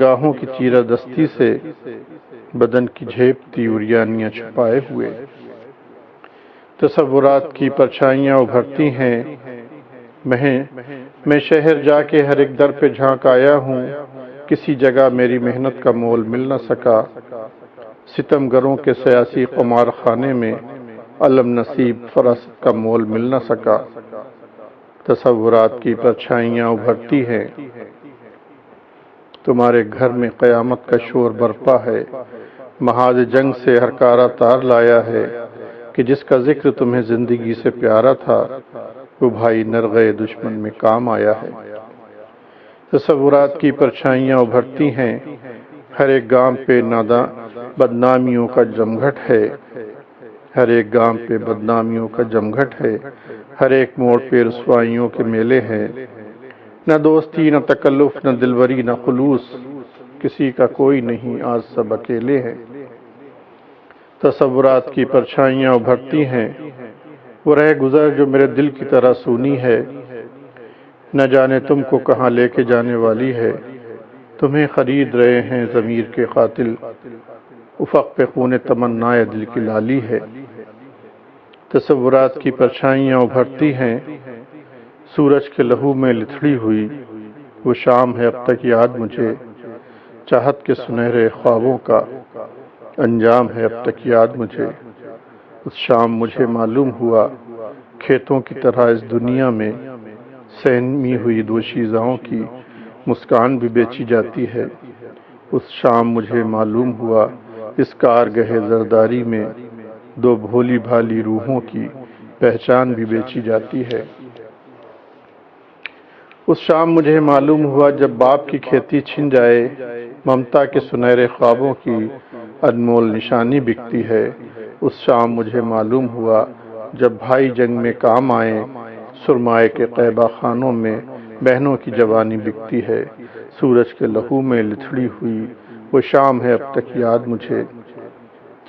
گاہوں کی چیرہ دستی سے بدن کی جھیپتی عریانیاں چھپائے ہوئے تصورات کی پرچھائیاں ابھرتی ہیں۔ میں شہر جا کے ہر ایک در پہ جھانک آیا ہوں، کسی جگہ میری محنت کا مول مل نہ سکا۔ ستم گروں کے سیاسی قمار خانے میں علم نصیب فراست کا مول مل نہ سکا۔ تصورات کی پرچھائیاں ابھرتی ہیں۔ تمہارے گھر میں قیامت کا شور برپا ہے، محاذ جنگ سے ہر کارا تار لایا ہے کہ جس کا ذکر تمہیں زندگی سے پیارا تھا وہ بھائی نرغے دشمن میں کام آیا ہے۔ تصورات کی پرچھائیاں ابھرتی ہیں۔ ہر ایک گام پہ بدنامیوں کا جمگھٹ ہے، ہر ایک گام پہ بدنامیوں کا جمگھٹ ہے، ہر ایک موڑ پہ رسوائیوں کے میلے ہیں۔ نہ دوستی، نہ تکلف، نہ دلبری، نہ خلوص، کسی کا کوئی نہیں، آج سب اکیلے ہیں۔ تصورات کی پرچھائیاں ابھرتی ہیں۔ وہ رہ گزر جو میرے دل کی طرح سونی ہے، نہ جانے تم کو کہاں لے کے جانے والی ہے۔ تمہیں خرید رہے ہیں ضمیر کے قاتل، افق پہ خون تمنائے دل کی لالی ہے۔ تصورات کی پرچھائیاں ابھرتی ہیں۔ سورج کے لہو میں لتھڑی ہوئی وہ شام ہے اب تک یاد مجھے، چاہت کے سنہرے خوابوں کا انجام ہے اب تک یاد مجھے۔ اس شام مجھے معلوم ہوا کھیتوں کی طرح اس دنیا میں سہمی ہوئی دوشیزاؤں کی مسکان بھی بیچی جاتی ہے۔ اس شام مجھے معلوم ہوا اس کارگہ زرداری میں دو بھولی بھالی روحوں کی پہچان بھی بیچی جاتی ہے۔ اس شام مجھے معلوم ہوا جب باپ کی کھیتی چھن جائے، ممتا کے سنہرے خوابوں کی انمول نشانی بکتی ہے۔ اس شام مجھے معلوم ہوا جب بھائی جنگ میں کام آئے، سرمائے کے قیبہ خانوں میں بہنوں کی جوانی بکتی ہے۔ سورج کے لہو میں لتھڑی ہوئی وہ شام ہے اب تک یاد مجھے،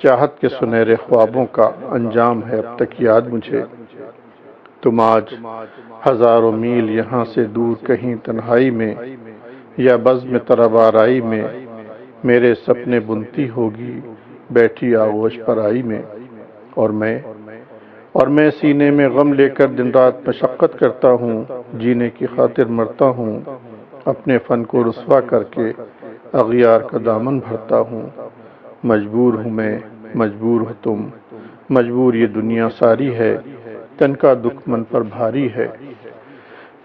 چاہت کے سنہرے خوابوں کا انجام ہے اب تک یاد مجھے۔ تم آج ہزاروں میل یہاں سے دور کہیں تنہائی میں یا بزم طرب آرائی میں میرے سپنے بنتی ہوگی بیٹھی آغوش پرائی میں، اور میں سینے میں غم لے کر دن رات مشقت کرتا ہوں، جینے کی خاطر مرتا ہوں، اپنے فن کو رسوا کر کے اغیار کا دامن بھرتا ہوں۔ مجبور ہوں میں، مجبور ہو تم، مجبور یہ دنیا ساری ہے، تن کا دکھ من پر بھاری ہے۔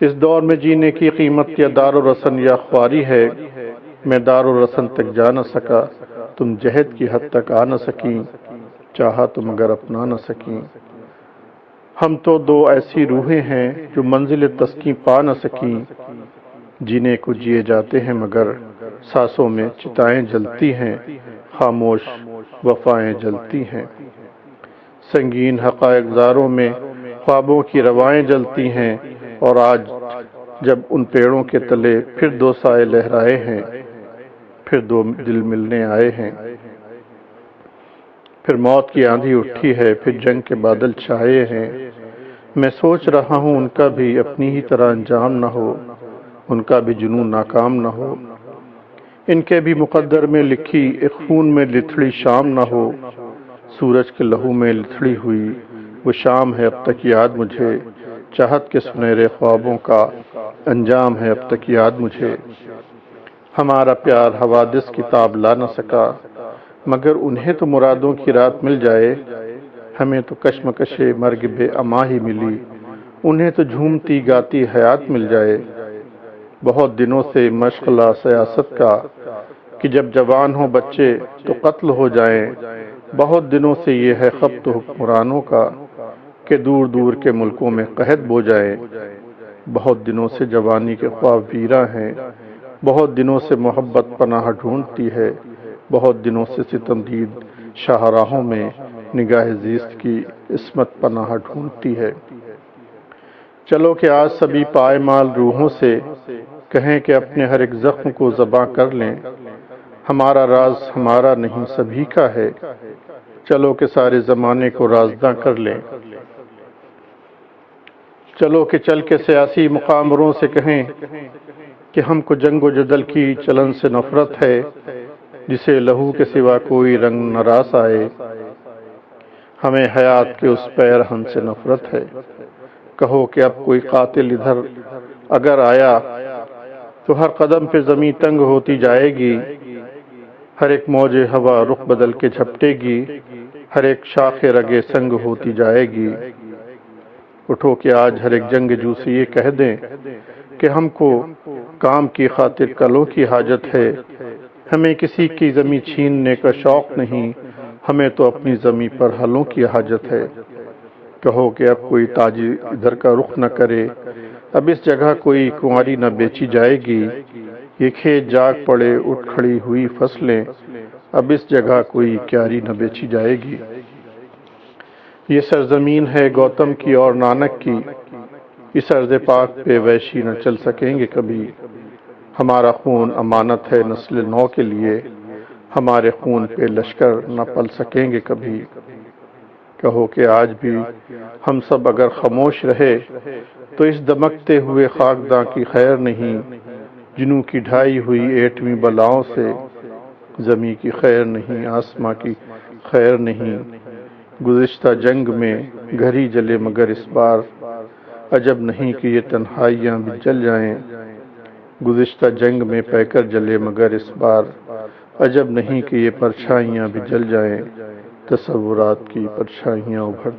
اس دور میں جینے کی قیمت یا دار و رسن یا خواری ہے۔ میں دار و رسن تک جا نہ سکا، تم جہد کی حد تک آ نہ سکیں، چاہا تو مگر اپنا نہ سکیں۔ ہم تو دو ایسی روحیں ہیں جو منزل تسکیں پا نہ سکیں، جینے کو جیے جاتے ہیں مگر سانسوں میں چتائیں جلتی ہیں، خاموش وفائیں جلتی ہیں۔ سنگین حقائق زاروں میں خوابوں کی روائیں جلتی ہیں، اور آج جب ان پیڑوں کے تلے پھر دو سائے لہرائے ہیں، پھر دو دل ملنے آئے ہیں، پھر موت کی آندھی اٹھی ہے، پھر جنگ کے بادل چھائے ہیں۔ میں سوچ رہا ہوں ان کا بھی اپنی ہی طرح انجام نہ ہو، ان کا بھی جنون ناکام نہ ہو، ان کے بھی مقدر میں لکھی ایک خون میں لتھڑی شام نہ ہو۔ سورج کے لہو میں لتھڑی ہوئی وہ شام ہے اب تک یاد مجھے، چاہت کے سنہرے خوابوں کا انجام ہے اب تک یاد مجھے۔ ہمارا پیار حوادث کی تاب لا نہ سکا، مگر انہیں تو مرادوں کی رات مل جائے، ہمیں تو کشمکش مرگ بے اما ہی ملی، انہیں تو جھومتی گاتی حیات مل جائے۔ بہت دنوں سے مشغلہ سیاست کا کہ جب جوان ہوں بچے تو قتل ہو جائیں، بہت دنوں سے یہ ہے خبط حکمرانوں کا کہ دور دور کے ملکوں میں قحط بو جائیں۔ بہت دنوں سے جوانی کے خواب ویراں ہیں، بہت دنوں سے محبت پناہ ڈھونڈتی ہے، بہت دنوں سے ستم دید شاہراہوں میں نگاہ زیست کی عصمت پناہ ڈھونڈتی ہے۔ چلو کہ آج سبھی پائمال روحوں سے کہیں کہ اپنے ہر ایک زخم کو زباں کر لیں، ہمارا راز ہمارا نہیں سبھی کا ہے، چلو کہ سارے زمانے کو رازداں کر لیں۔ چلو کہ چل کے سیاسی مقامروں سے کہیں کہ ہم کو جنگ و جدل کی چلن سے نفرت ہے، جسے لہو کے سوا کوئی رنگ نہ راس آئے۔ ہمیں حیات کے اس پیرہن سے نفرت ہے۔ کہو کہ اب کوئی قاتل ادھر اگر آیا تو ہر قدم پہ زمیں تنگ ہوتی جائے گی، ہر ایک موج ہوا رخ بدل کے جھپٹے گی، ہر ایک شاخ رگے سنگ ہوتی جائے گی۔ اٹھو کہ آج ہر ایک جنگ جو سے یہ کہہ دیں کہ ہم کو کام کی خاطر کلوں کی حاجت ہے، ہمیں کسی کی زمیں چھیننے کا شوق نہیں، ہمیں تو اپنی زمیں پر ہلوں کی حاجت ہے۔ کہو کہ اب کوئی تاجر ادھر کا رخ نہ کرے، اب اس جگہ کوئی کنواری نہ بیچی جائے گی، یہ کھیت جاگ پڑے اٹھ کھڑی ہوئی فصلیں، اب اس جگہ کوئی کیاری نہ بیچی جائے گی۔ یہ سرزمین ہے گوتم کی اور نانک کی، اس ارض پاک پہ ویشی نہ چل سکیں گے کبھی۔ ہمارا خون امانت ہے نسل نو کے لیے، ہمارے خون پہ لشکر نہ پل سکیں گے کبھی۔ کہو کہ آج بھی ہم سب اگر خاموش رہے تو اس دمکتے ہوئے خاکداں کی خیر نہیں، جنوں کی ڈھائی ہوئی ایٹمی بلاؤں سے زمیں کی خیر نہیں، آسماں کی خیر نہیں۔ گزشتہ جنگ میں گھر ہی جلے مگر اس بار عجب نہیں کہ یہ تنہائیاں بھی جل جائیں۔ گزشتہ جنگ میں پیکر جلے مگر اس بار عجب نہیں کہ یہ پرچھائیاں بھی جل جائیں۔ تصورات کی پرچھائیاں ابھر